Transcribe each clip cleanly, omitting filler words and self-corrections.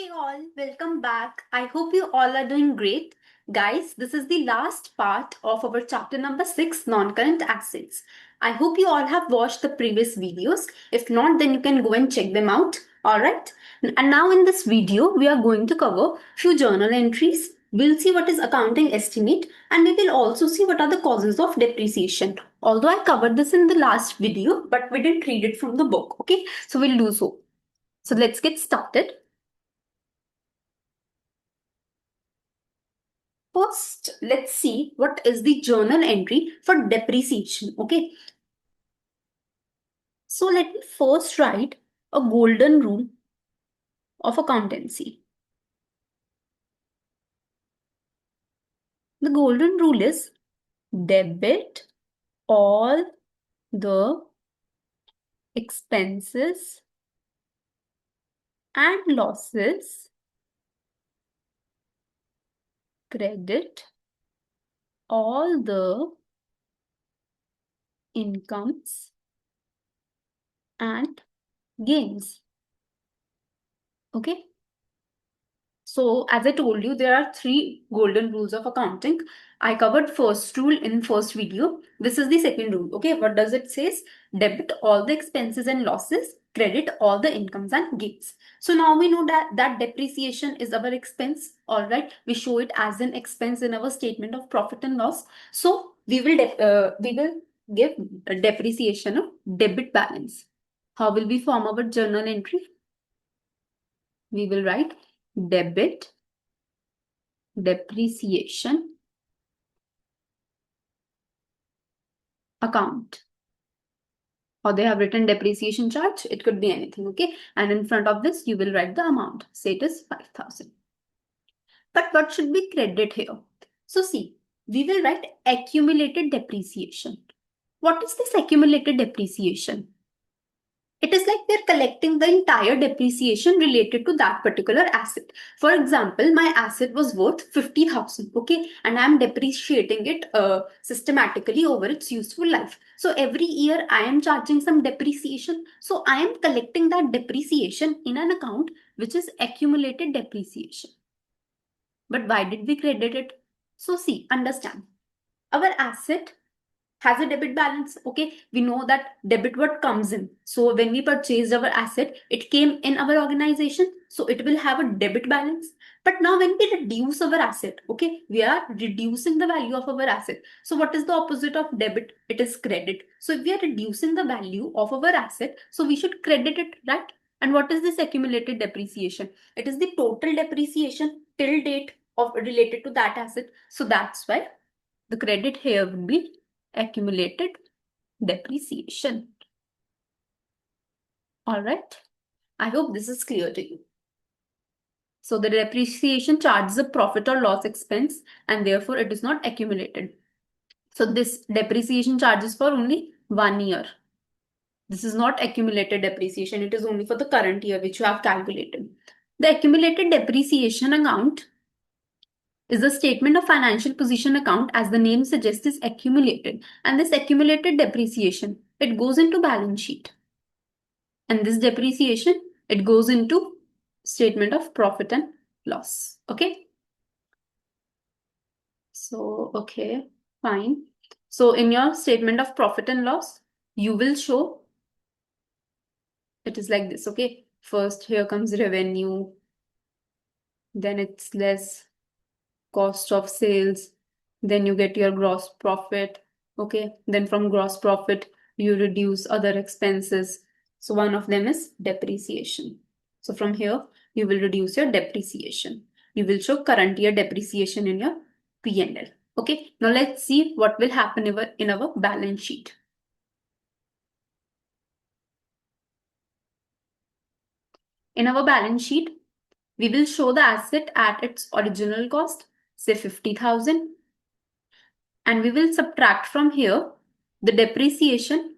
Hey all, welcome back. I hope you all are doing great. Guys, this is the last part of our chapter number 6, non-current assets. I hope you all have watched the previous videos. If not, then you can go and check them out. Alright? And now in this video, we are going to cover few journal entries. We'll see what is accounting estimate and we will also see what are the causes of depreciation. Although I covered this in the last video, but we didn't read it from the book. Okay? So we'll do so. So let's get started. First, let's see what is the journal entry for depreciation. Okay. So let me first write a golden rule of accountancy. The golden rule is debit all the expenses and losses, credit all the incomes and gains. Okay. So as I told you, there are 3 golden rules of accounting. I covered first rule in first video. This is the second rule. Okay, what does it says? Debit all the expenses and losses, credit all the incomes and gains. So now we know that depreciation is our expense. All right, we show it as an expense in our statement of profit and loss. So we will give a depreciation of debit balance. How will we form our journal entry? We will write debit depreciation account, or they have written depreciation charge. It could be anything. Okay, and in front of this you will write the amount, say it is 5,000. But what should be credited here? So see, we will write accumulated depreciation. What is this accumulated depreciation? It is like we're collecting the entire depreciation related to that particular asset. For example, my asset was worth 50,000, okay, and I'm depreciating it systematically over its useful life. So every year I am charging some depreciation. So I am collecting that depreciation in an account which is accumulated depreciation. But why did we credit it? So see, understand. Our asset has a debit balance. Okay, we know that debit what comes in. So when we purchased our asset, it came in our organization, so it will have a debit balance. But now when we reduce our asset, okay, we are reducing the value of our asset. So what is the opposite of debit? It is credit. So if we are reducing the value of our asset, so we should credit it, right? And what is this accumulated depreciation? It is the total depreciation till date of related to that asset. So that's why the credit here would be accumulated depreciation. All right. I hope this is clear to you. So the depreciation charge is a profit or loss expense and therefore it is not accumulated. So this depreciation charge is for only 1 year. This is not accumulated depreciation. It is only for the current year which you have calculated. The accumulated depreciation account is a statement of financial position account, as the name suggests, is accumulated, and this accumulated depreciation, it goes into balance sheet, and this depreciation, it goes into statement of profit and loss. Okay, so okay, fine. So in your statement of profit and loss, you will show it is like this. Okay, first here comes revenue, then it's less cost of sales, then you get your gross profit. Okay, then from gross profit you reduce other expenses. So one of them is depreciation. So from here you will reduce your depreciation. You will show current year depreciation in your P&L. Okay, now let's see what will happen in our balance sheet. In our balance sheet, we will show the asset at its original cost, say 50,000. And we will subtract from here the depreciation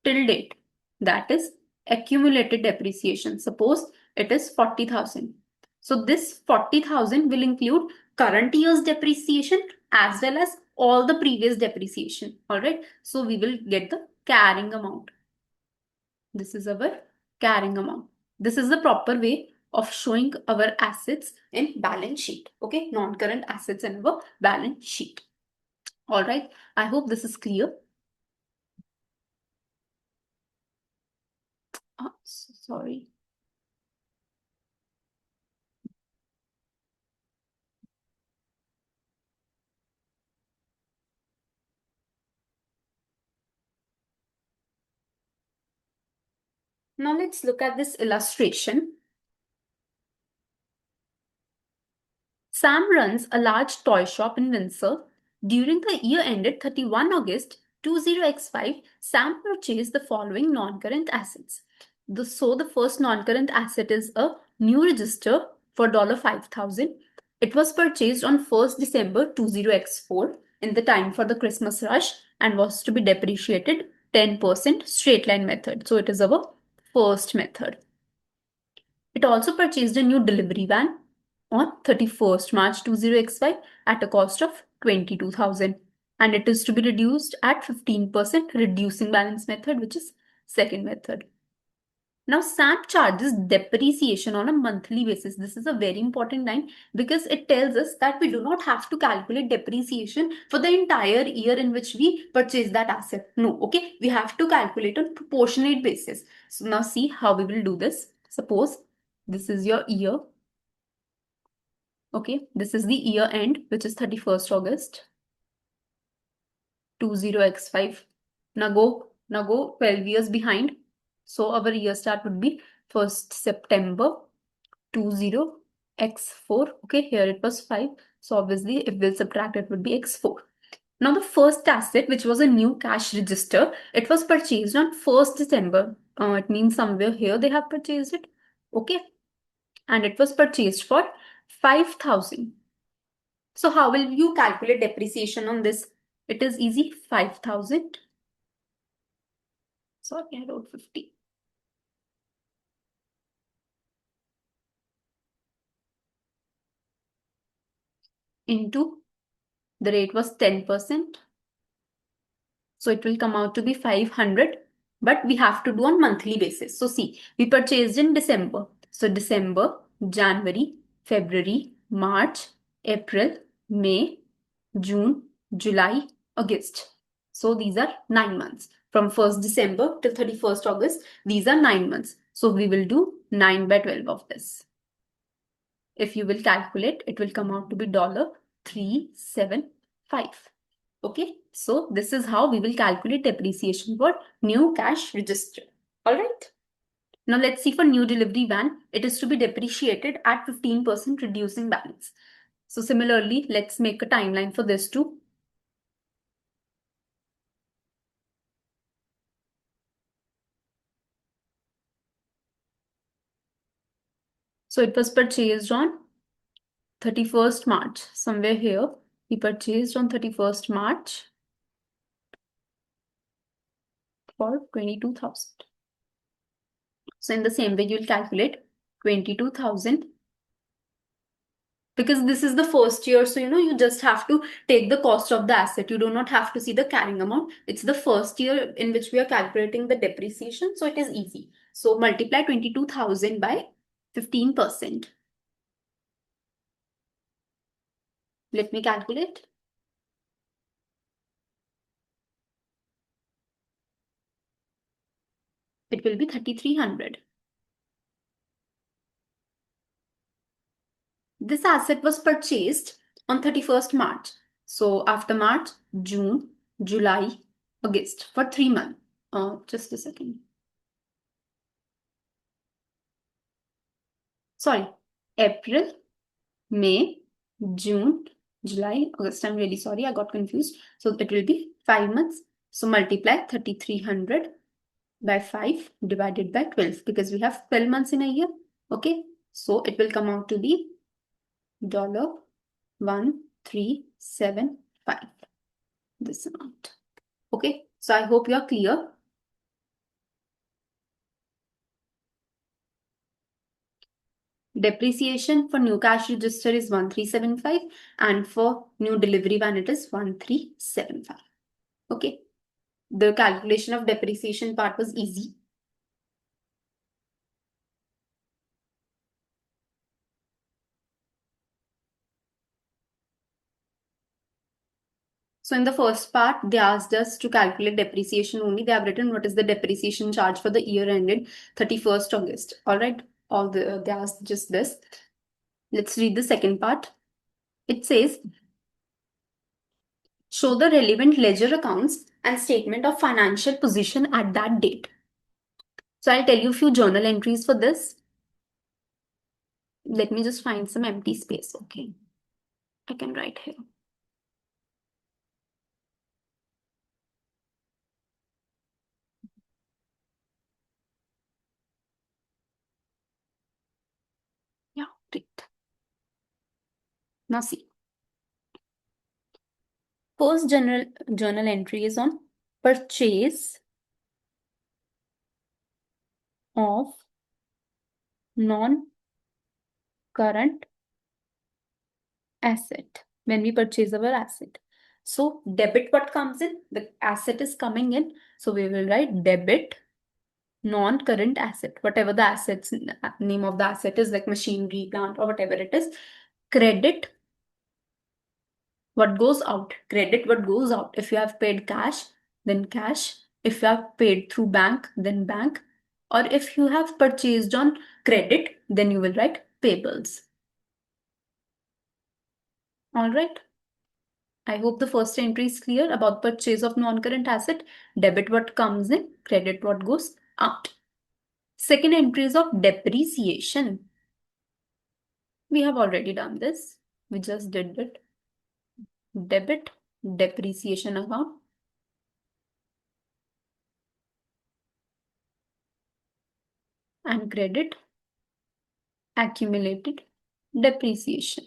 till date, that is accumulated depreciation. Suppose it is 40,000. So this 40,000 will include current year's depreciation as well as all the previous depreciation. All right. So we will get the carrying amount. This is our carrying amount. This is the proper way of showing our assets in balance sheet. Okay, non-current assets in our balance sheet. All right, I hope this is clear. Sorry. Now let's look at this illustration. Sam runs a large toy shop in Windsor. During the year ended 31 August 20x5, Sam purchased the following non-current assets. So the first non-current asset is a new register for $5,000. It was purchased on 1st December 20x4 in the time for the Christmas rush and was to be depreciated 10% straight line method. So it is our first method. It also purchased a new delivery van on 31st March 20x5 at a cost of 22,000, and it is to be reduced at 15% reducing balance method, which is second method. Now SAM charges depreciation on a monthly basis. This is a very important line because it tells us that we do not have to calculate depreciation for the entire year in which we purchase that asset. No, okay, we have to calculate on proportionate basis. So now see how we will do this. Suppose this is your year. Okay, this is the year end, which is 31st August 20x5. Now go 12 years behind. So our year start would be 1st September 20x4. Okay, here it was 5. So obviously if we'll subtract, it would be x4. Now the first asset, which was a new cash register, it was purchased on 1st December. It means somewhere here they have purchased it. Okay, and it was purchased for 5,000. So how will you calculate depreciation on this? It is easy. 5,000. Sorry, I wrote 50. Into the rate was 10%. So it will come out to be 500. But we have to do on monthly basis. So see, we purchased in December. So December, January, February, March, April, May, June, July, August. So these are 9 months. From 1st December till 31st August, these are 9 months. So we will do 9 by 12 of this. If you will calculate, it will come out to be $375. Okay, so this is how we will calculate depreciation for new cash register. All right. Now let's see for new delivery van. It is to be depreciated at 15% reducing balance. So similarly, let's make a timeline for this too. So it was purchased on 31st March. Somewhere here, we purchased on 31st March for 22,000. So in the same way, you'll calculate 22,000 because this is the first year. So, you just have to take the cost of the asset. You do not have to see the carrying amount. It's the first year in which we are calculating the depreciation. So it is easy. So multiply 22,000 by 15%. Let me calculate. It will be 3,300. This asset was purchased on 31st March. So after March, June, July, August for 3 months. Just a second. Sorry, April, May, June, July, August. I'm really sorry, I got confused. So it will be 5 months. So multiply 3,300 by 5 divided by 12 because we have 12 months in a year. Okay, so it will come out to be $1,375. This amount. Okay, so I hope you are clear. Depreciation for new cash register is 1,375 and for new delivery van it is 1,375. Okay, the calculation of depreciation part was easy. So in the first part, they asked us to calculate depreciation only. They have written what is the depreciation charge for the year ended 31st August. All right. They asked just this. Let's read the second part. It says, show the relevant ledger accounts and statement of financial position at that date. So I'll tell you a few journal entries for this. Let me just find some empty space. Okay. I can write here. Yeah, great. Now see. First journal entry is on purchase of non-current asset when we purchase our asset. So debit what comes in? The asset is coming in. So we will write debit non-current asset. Whatever the assets name of the asset is, like machinery, plant, or whatever it is. Credit what goes out. Credit what goes out. If you have paid cash, then cash. If you have paid through bank, then bank. Or if you have purchased on credit, then you will write payables. All right. I hope the first entry is clear about purchase of non-current asset. Debit what comes in, credit what goes out. Second entry is of depreciation. We have already done this. We just did it. Debit, depreciation account. And credit, accumulated depreciation.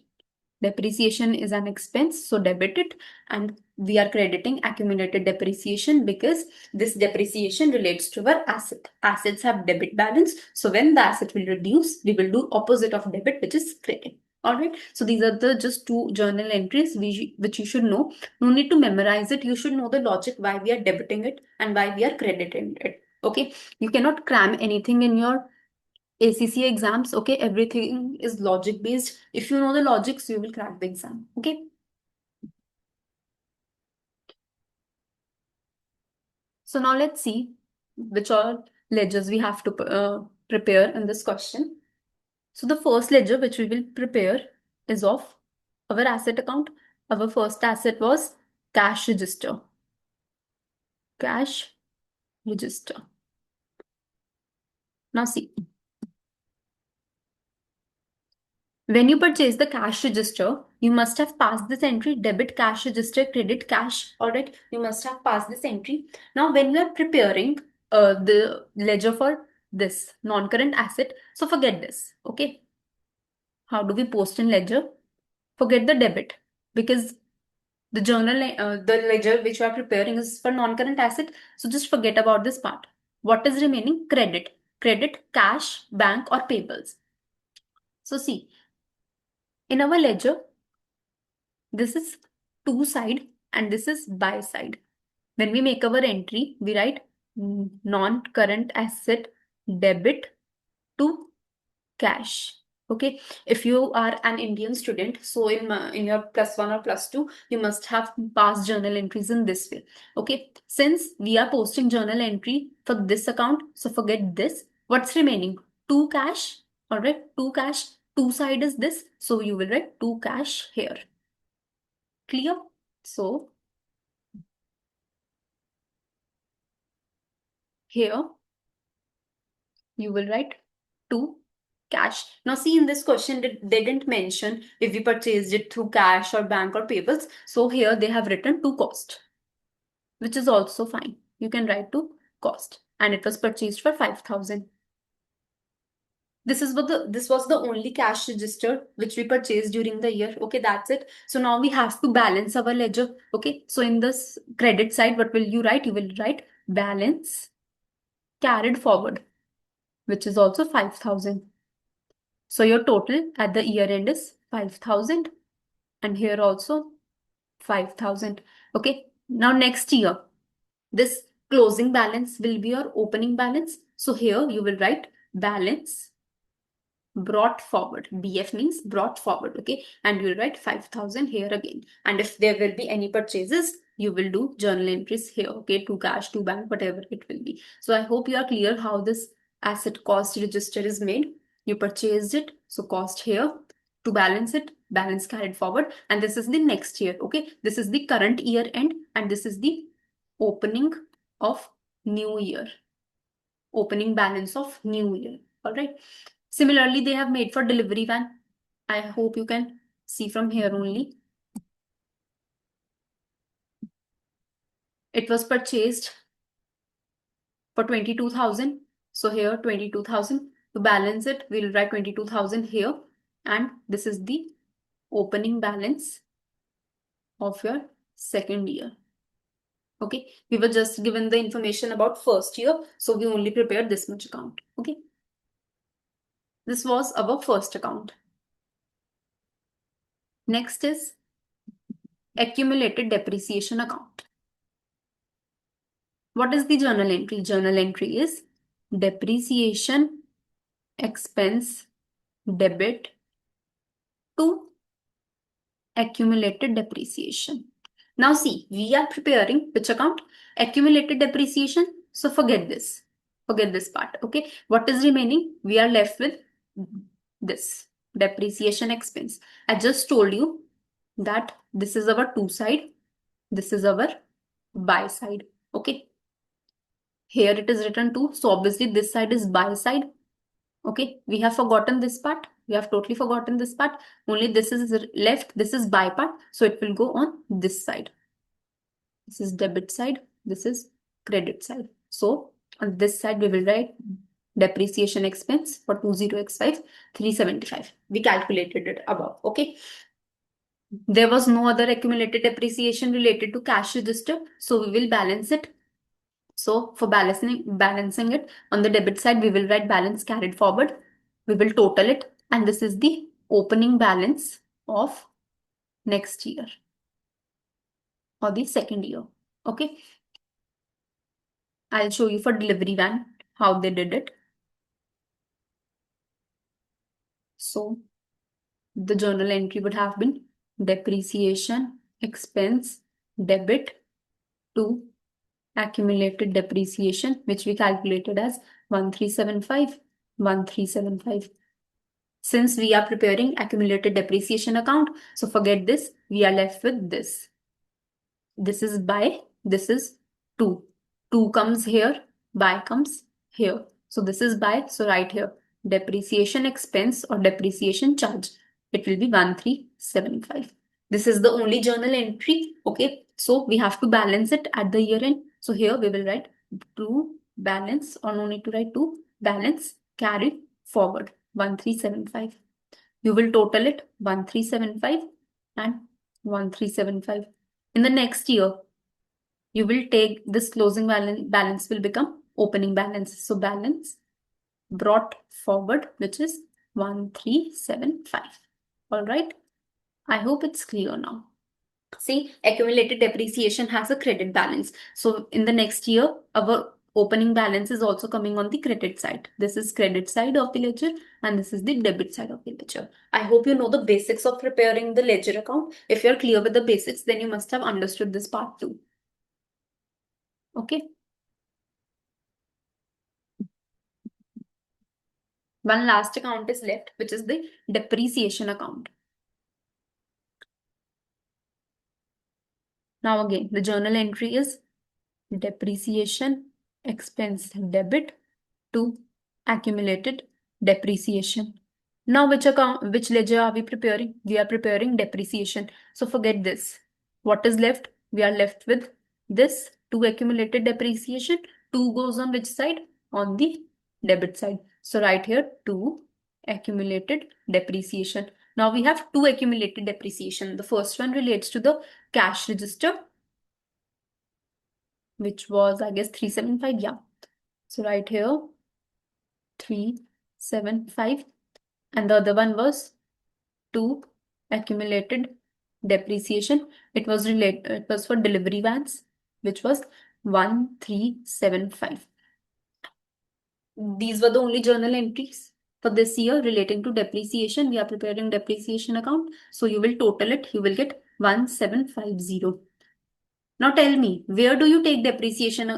Depreciation is an expense, so debit it, and we are crediting accumulated depreciation because this depreciation relates to our asset. Assets have debit balance, so when the asset will reduce, we will do opposite of debit, which is credit. All right. So these are the just two journal entries which you should know. No need to memorize it. You should know the logic why we are debiting it and why we are crediting it. Okay. You cannot cram anything in your ACCA exams, okay, everything is logic based. If you know the logics, you will crack the exam, okay? So now let's see which all ledgers we have to prepare in this question. So the first ledger which we will prepare is of our asset account. Our first asset was cash register. Cash register. Now see, when you purchase the cash register, you must have passed this entry debit cash register, credit cash. All right, you must have passed this entry. Now, when you are preparing the ledger for this non-current asset, so forget this. Okay, how do we post in ledger? Forget the debit because the ledger which you are preparing is for non-current asset. So just forget about this part. What is remaining? Credit, cash, bank, or payables. So see, in our ledger, this is to side and this is buy side. When we make our entry, we write non-current asset debit to cash. Okay, if you are an Indian student, so in your +1 or +2, you must have passed journal entries in this way. Okay, since we are posting journal entry for this account, so forget this. What's remaining? To cash. All right, to cash. To side is this, so you will write to cash here. Clear? So here you will write to cash. Now see in this question they didn't mention if we purchased it through cash or bank or payables. So here they have written to cost, which is also fine. You can write to cost and it was purchased for 5,000. This was the only cash register which we purchased during the year. Okay, that's it. So now we have to balance our ledger. Okay, so in this credit side, what will you write? You will write balance carried forward, which is also 5,000. So your total at the year end is 5,000 and here also 5,000. Okay. Now next year, this closing balance will be your opening balance. So here you will write balance brought forward. BF means brought forward. Okay. And you'll write 5,000 here again. And if there will be any purchases, you will do journal entries here, okay, to cash, to bank, whatever it will be. So I hope you are clear how this asset cost register is made. You purchased it, so cost here. To balance it, balance carried forward, and this is the next year, okay. This is the current year end, and this is the opening of new year, opening balance of new year. All right. Similarly, they have made for delivery van. I hope you can see from here only. It was purchased for 22,000. So here 22,000. To balance it, we'll write 22,000 here. And this is the opening balance of your second year. Okay. We were just given the information about first year. So we only prepared this much account. Okay. This was our first account. Next is accumulated depreciation account. What is the journal entry? Journal entry is depreciation expense debit to accumulated depreciation. Now see, we are preparing which account? Accumulated depreciation. So forget this. Forget this part. Okay. What is remaining? We are left with this depreciation expense. I just told you that this is our to side. This is our buy side. Okay. Here it is written to. So obviously this side is buy side. Okay. We have forgotten this part. We have totally forgotten this part. Only this is left. This is buy part. So it will go on this side. This is debit side. This is credit side. So on this side, we will write depreciation expense for 20x5, 375. We calculated it above. Okay. There was no other accumulated depreciation related to cash register. So we will balance it. So for balancing it on the debit side, we will write balance carried forward. We will total it. And this is the opening balance of next year or the second year. Okay. I'll show you for delivery van how they did it. So the journal entry would have been depreciation expense debit to accumulated depreciation, which we calculated as 1375, 1375. Since we are preparing accumulated depreciation account, so forget this, we are left with this. This is buy, this is 2. 2 comes here, buy comes here. So this is buy, so right here, depreciation expense or depreciation charge. It will be 1375. This is the only journal entry. Okay, so we have to balance it at the year end. So here we will write to balance, or no need to write to balance carried forward 1375. You will total it 1375 and 1375. In the next year, you will take this closing balance will become opening balance. So balance brought forward, which is 1375. All right. I hope it's clear now. See, accumulated depreciation has a credit balance. So in the next year, our opening balance is also coming on the credit side. This is credit side of the ledger and this is the debit side of the ledger. I hope you know the basics of preparing the ledger account. If you're clear with the basics, then you must have understood this part too. Okay. One last account is left, which is the depreciation account. Now again, the journal entry is depreciation expense debit to accumulated depreciation. Now which ledger are we preparing? We are preparing depreciation. So forget this. What is left? We are left with this 2 accumulated depreciation. 2 goes on which side? On the debit side. So right here 2 accumulated depreciation. Now we have 2 accumulated depreciation. The first one relates to the cash register, which was, I guess, 375. Yeah. So right here 375, and the other one was 2 accumulated depreciation. It was for delivery vans, which was 1375. These were the only journal entries for this year relating to depreciation. We are preparing depreciation account. So you will total it. You will get 1750. Now tell me, where do you take depreciation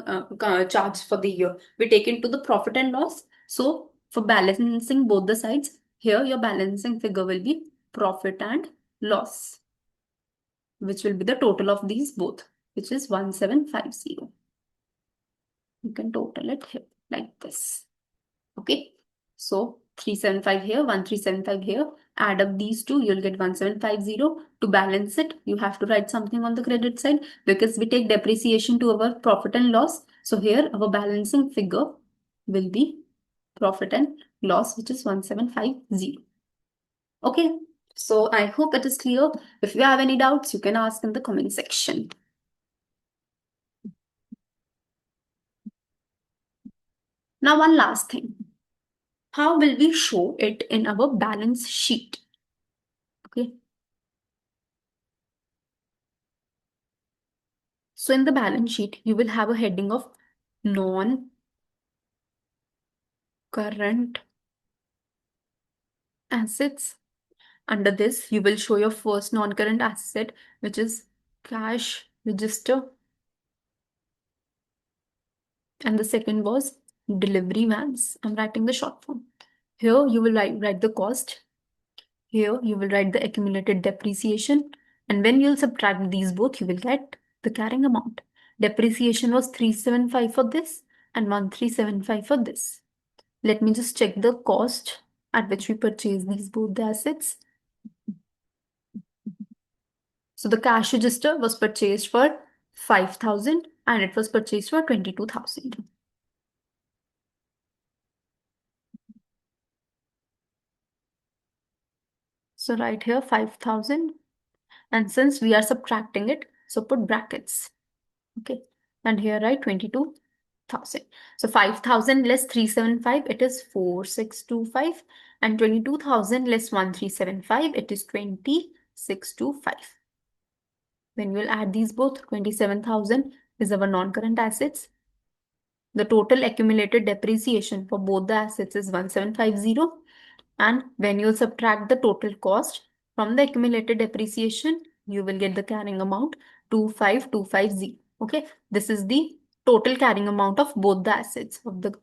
charge for the year? We take into the profit and loss. So for balancing both the sides, here your balancing figure will be profit and loss, which will be the total of these both, which is 1750. You can total it here like this. Okay. So 375 here, 1375 here. Add up these two, you'll get 1750. To balance it, you have to write something on the credit side because we take depreciation to our profit and loss. So here our balancing figure will be profit and loss, which is 1750. Okay. So I hope it is clear. If you have any doubts, you can ask in the comment section. Now, one last thing. How will we show it in our balance sheet? Okay. So in the balance sheet, you will have a heading of non-current assets. Under this, you will show your first non-current asset, which is cash register. And the second was delivery vans. I'm writing the short form. Here you will write the cost. Here you will write the accumulated depreciation. And when you'll subtract these both, you will get the carrying amount. Depreciation was 375 for this and 1375 for this. Let me just check the cost at which we purchase these both the assets. So the cash register was purchased for 5,000 and it was purchased for 22,000. So right here 5,000, and since we are subtracting it, so put brackets. Okay, and here write 22,000. So 5,000 less 375, it is 4,625, and 22,000 less 1,375, it is 2,625. When we'll add these both, 27,000 is our non-current assets. The total accumulated depreciation for both the assets is 1750. And when you subtract the total cost from the accumulated depreciation, you will get the carrying amount 25250. Okay, this is the total carrying amount of both the assets of the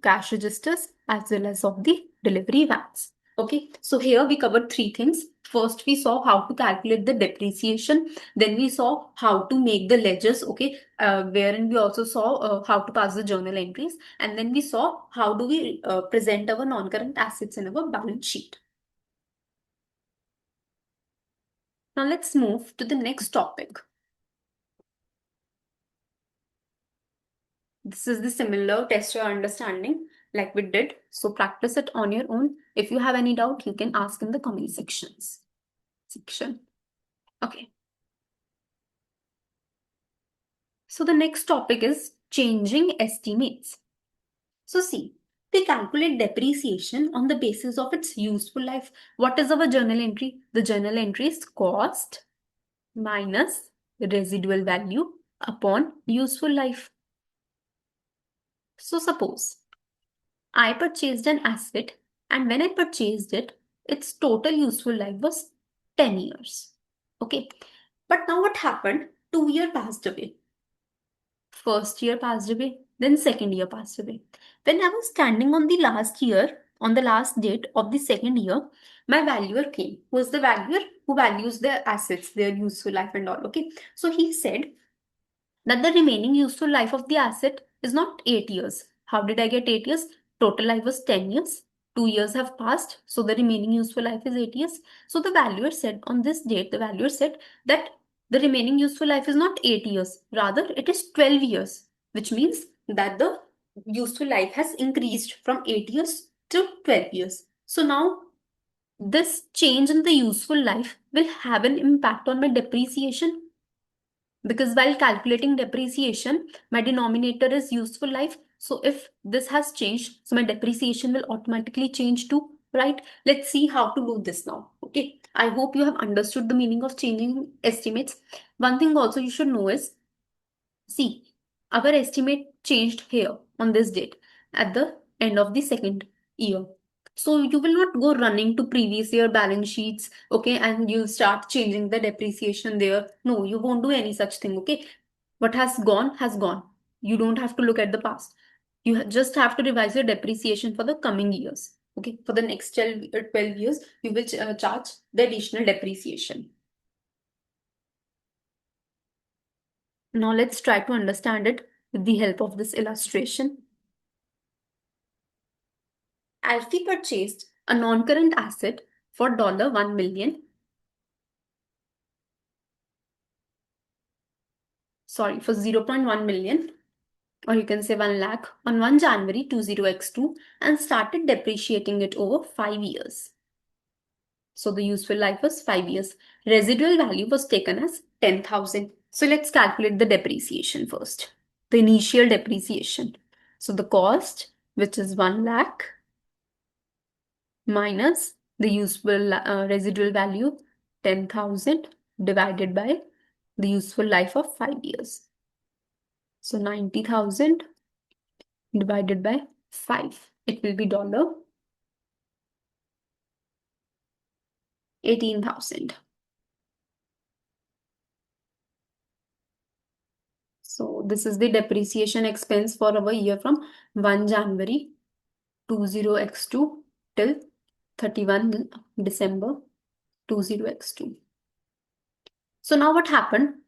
cash registers as well as of the delivery vans. Okay, so here we covered three things. First, we saw how to calculate the depreciation. Then we saw how to make the ledgers, okay, wherein we also saw how to pass the journal entries. And then we saw how do we present our non-current assets in our balance sheet. Now let's move to the next topic. This is the similar test your understanding like we did. So practice it on your own. If you have any doubt, you can ask in the comment sections. Okay. So the next topic is changing estimates. So see, we calculate depreciation on the basis of its useful life. What is our journal entry? The journal entry is cost minus residual value upon useful life. So suppose I purchased an asset, and when I purchased it, its total useful life was 10 years. Okay. But now what happened? 2 years passed away. First year passed away, then second year passed away. When I was standing on the last year, on the last date of the second year, my valuer came. Who is the valuer? Who values their assets, their useful life and all. Okay. So he said that the remaining useful life of the asset is not 8 years. How did I get 8 years? Total life was 10 years. 2 years have passed, so the remaining useful life is 8 years. So the valuer said on this date, the valuer said that the remaining useful life is not 8 years, rather it is 12 years, which means that the useful life has increased from 8 years to 12 years. So now this change in the useful life will have an impact on my depreciation, because while calculating depreciation, my denominator is useful life. So if this has changed, so my depreciation will automatically change too, right? Let's see how to do this now. Okay, I hope you have understood the meaning of changing estimates. One thing also you should know is, see, our estimate changed here on this date at the end of the second year. So you will not go running to previous year balance sheets, okay, and you'll start changing the depreciation there. No, you won't do any such thing, okay. What has gone has gone. You don't have to look at the past. You just have to revise your depreciation for the coming years. Okay, for the next 12 years, you will charge the additional depreciation. Now let's try to understand it with the help of this illustration. Alfie purchased a non-current asset for $1 million. Sorry, for 0.1 million, or you can say 1 lakh, on 1 January 20x2 and started depreciating it over 5 years. So the useful life was 5 years. Residual value was taken as 10,000. So let's calculate the depreciation first. The initial depreciation. So the cost, which is 1 lakh, minus the useful residual value 10,000 divided by the useful life of 5 years. So 90,000 divided by 5. It will be $18,000. So this is the depreciation expense for our year from 1 January 20x2 till 31 December 20x2. So now what happened?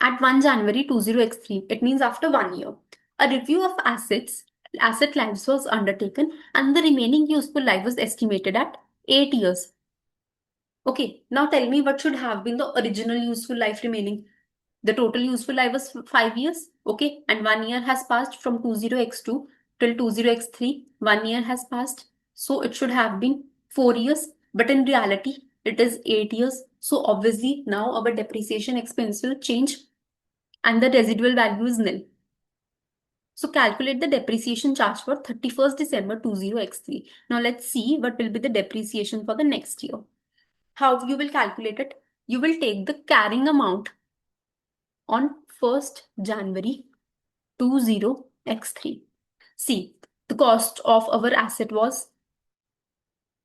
At 1 January 20x3, it means after 1 year, a review of asset lives was undertaken and the remaining useful life was estimated at 8 years. Okay, now tell me what should have been the original useful life remaining. The total useful life was 5 years. Okay, and 1 year has passed from 20x2 till 20x3. 1 year has passed. So it should have been 4 years. But in reality, it is 8 years. So obviously now our depreciation expense will change and the residual value is nil. So calculate the depreciation charge for 31st December 20x3. Now let's see what will be the depreciation for the next year. How you will calculate it? You will take the carrying amount on 1st January 20x3. See, the cost of our asset was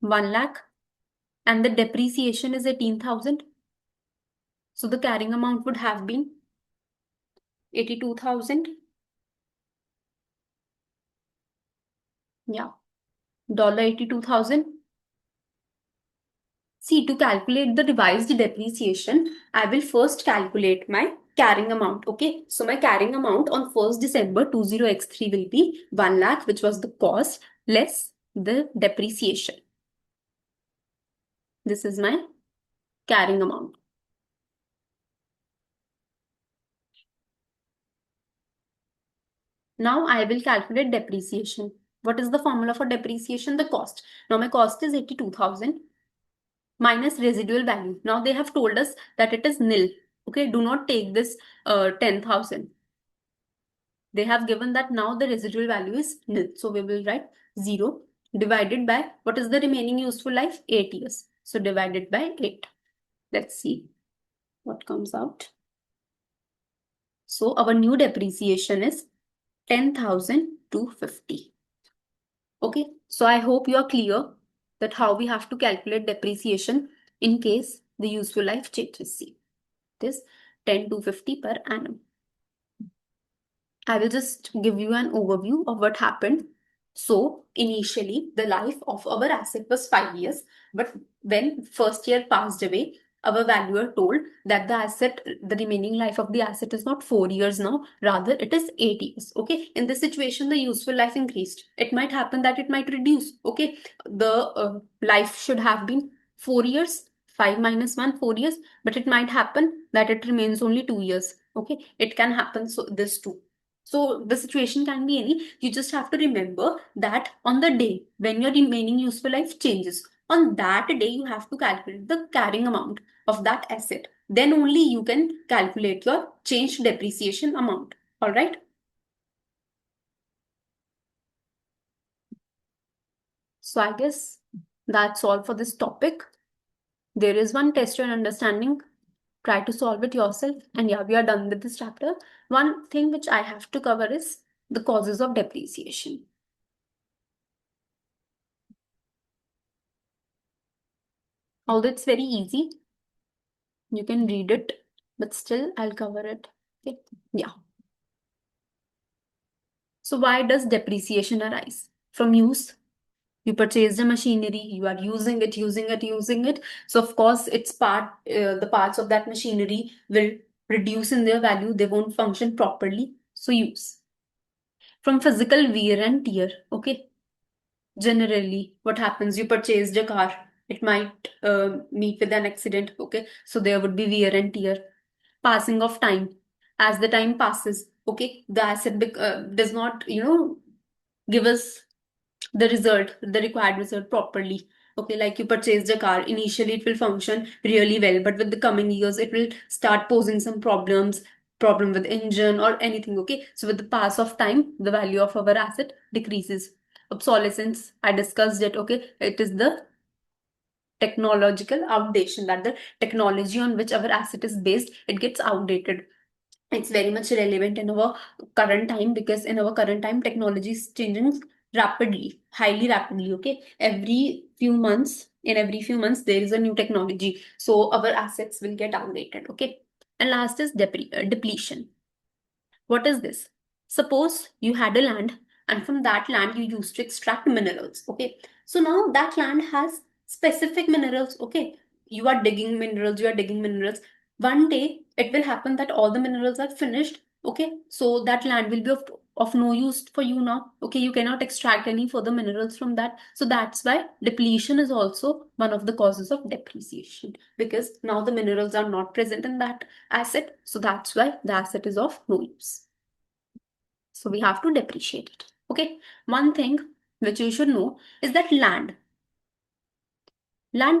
1 lakh and the depreciation is 18,000. So the carrying amount would have been 82,000. Yeah, $82,000. See, to calculate the revised depreciation, I will first calculate my carrying amount. Okay, so my carrying amount on 1st December 20x3 will be 1 lakh, which was the cost, less the depreciation. This is my carrying amount. Now I will calculate depreciation. What is the formula for depreciation? The cost. Now my cost is 82,000 minus residual value. Now they have told us that it is nil. Okay, do not take this 10,000. They have given that now the residual value is nil. So we will write 0 divided by what is the remaining useful life? 8 years. So divided by 8. Let's see what comes out. So our new depreciation is 10,250. Okay, so I hope you are clear that how we have to calculate depreciation in case the useful life changes. See, this 10,250 per annum. I will just give you an overview of what happened. So initially the life of our asset was 5 years, but when first year passed away, our valuer told that the remaining life of the asset is not 4 years now, rather it is 8 years. Okay, in this situation the useful life increased. It might happen that it might reduce. Okay, the life should have been 4 years, 5 minus 1, 4 years, but it might happen that it remains only 2 years. Okay, it can happen, so this too. So the situation can be any. You just have to remember that on the day when your remaining useful life changes, on that day you have to calculate the carrying amount of that asset. Then only you can calculate your changed depreciation amount. All right. So I guess that's all for this topic. There is one test on understanding. Try to solve it yourself. And yeah, we are done with this chapter. One thing which I have to cover is the causes of depreciation. Although it's very easy, you can read it, but still I'll cover it. Okay. Yeah. So why does depreciation arise? From use. You purchase the machinery, you are using it. So of course, the parts of that machinery will reduce in their value. They won't function properly. So use. From physical wear and tear. Okay. Generally, what happens? You purchased a car. It might meet with an accident. Okay. So there would be wear and tear. Passing of time. As the time passes, okay, the asset does not, give us the required result properly. Okay, like you purchased a car, initially it will function really well, but with the coming years, it will start posing some problem with engine or anything. Okay, so with the pass of time, the value of our asset decreases. Obsolescence, I discussed it. Okay, it is the technological outdatation, that the technology on which our asset is based, it gets outdated. It's very much relevant in our current time, because in our current time technology is changing rapidly, highly rapidly. Okay, every few months there is a new technology, so our assets will get outdated. Okay, and last is depletion. What is this? Suppose you had a land, and from that land you used to extract minerals. Okay. So now that land has specific minerals. Okay. You are digging minerals. One day it will happen that all the minerals are finished. Okay. So that land will be of no use for you now. Okay. You cannot extract any further minerals from that. So that's why depletion is also one of the causes of depreciation, because now the minerals are not present in that asset. So that's why the asset is of no use. So we have to depreciate it. Okay. One thing which you should know is that land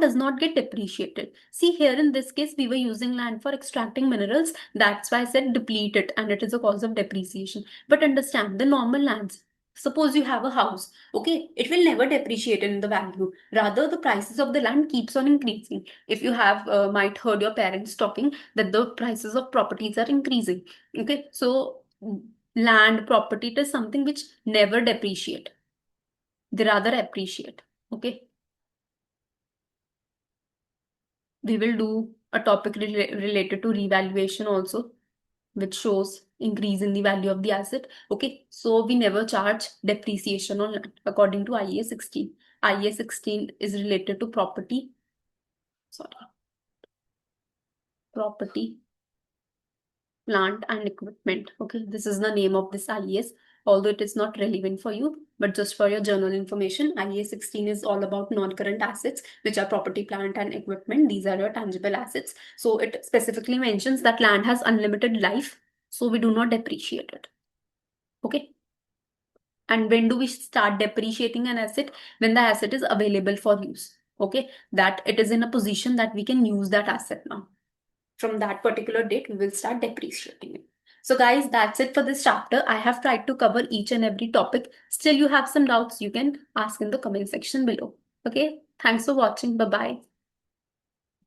does not get depreciated. See, here in this case, we were using land for extracting minerals. That's why I said deplete it, and it is a cause of depreciation. But understand, the normal lands, suppose you have a house, okay, it will never depreciate in the value. Rather, the prices of the land keeps on increasing. If you have might heard your parents talking that the prices of properties are increasing. Okay, so land property, it is something which never depreciate. They rather appreciate. Okay, we will do a topic related to revaluation also, which shows increase in the value of the asset. Okay, so we never charge depreciation on land according to IAS 16. IAS 16 is related to sorry, property, plant and equipment. Okay, this is the name of this IAS, although it is not relevant for you, but just for your journal information, IAS 16 is all about non-current assets, which are property, plant and equipment. These are your tangible assets. So it specifically mentions that land has unlimited life, so we do not depreciate it. Okay. And when do we start depreciating an asset? When the asset is available for use. Okay, that it is in a position that we can use that asset now. From that particular date, we will start depreciating it. So guys, that's it for this chapter. I have tried to cover each and every topic. Still you have some doubts, you can ask in the comment section below. Okay, thanks for watching. Bye bye.